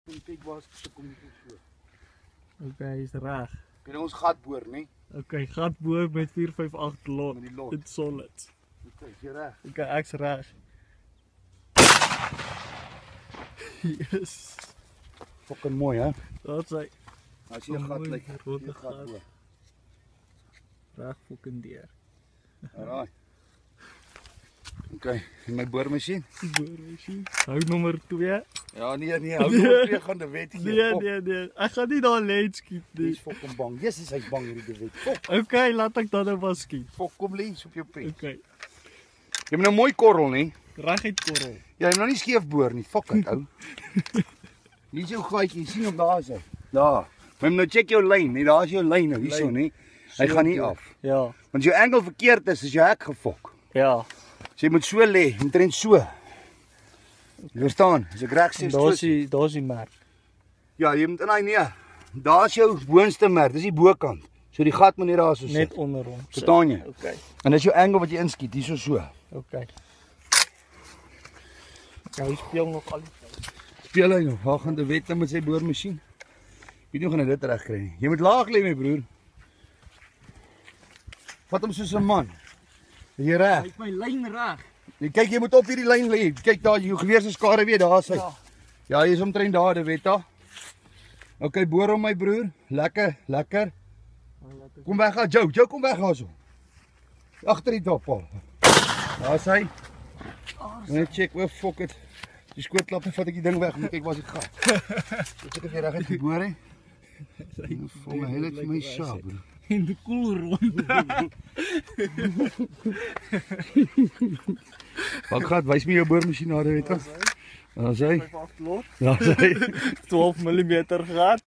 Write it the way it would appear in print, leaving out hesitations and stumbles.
Kyk waar se kom dit so. Okay, is reg. Kan ons gat boor, nee? Okay, gat boor met 458 lot. Met die lot. Dit solid. Okay, jy reg. Okay, ek's reg. Yes. Fucking mooi, hè? Daar's hy. As jy 'n gat lyk, rote jy gat. boor. Reg fucking deur. Alraai. Okay, en my boormasjien? Boormasjien. Hou nommer 2. Ja, nee, hou nommer 2 gaan die wet gee. Nee. Ek gaan nie daar lê skiet nie. Dis fucking bang. Jesus, hy's bang hierdie wet. Fok. Okay, laat ek dan nou maar skiet. Fok, kom lens op jou pen. Okay. Jy moet nou mooi korrel, nee. Reguit korrel. Ja, jy moet nou nie skeef boor nie. Fok dit, ou. Hier is jou gaatjie, sien hom daar is hy. Daar. Maar nou check jou lyn, nee, daar is jou lyn nou hierso, nee. Hy gaan nie af. Ja. Want jou angle verkeerd is jou hek gefok. Ja. So jy moet so lê, omtrent so. Jy verstaan? As ek reg sê, daar's die merk. Ja, jy moet in daai nee. Daar's jou boonste merk, dis die bokant. So die gat moet net daar so sit. Net onder hom. Verstaan jy? Okay. En dis jou angle wat jy inskiet, hierso so. Okay. Hy speel nog al die tyd. Speel hy nog? Waar gaan die wet met sy boormasjien? Weet nie hoe gaan hy dit reg kry nie. Jy moet laag lê my broer. Vat hom soos 'n man. Is jy reg? Hy het my lyn reg. Kyk, jy moet op hierdie lyn lê. Kyk daar, jou geweer se skare weer daar sy. Ja, jy is omtrent daar, die wetta. Okay, boor hom my broer. Lekker. Kom weg, Joe, kom weg daarso. Agter die doppaal. Daar's hy. Net check, o fuck it. Die skootklap vat ek die ding weg, moet kyk waar dit gaan. Ek het weer reg geboor hè. Vir my hele vir my sharp, broer. In die koel rond. Wat gaan wys my jou boormasjien daar, weet jy? Daar's hy. Lot. Daar's hy. 12 mm gat.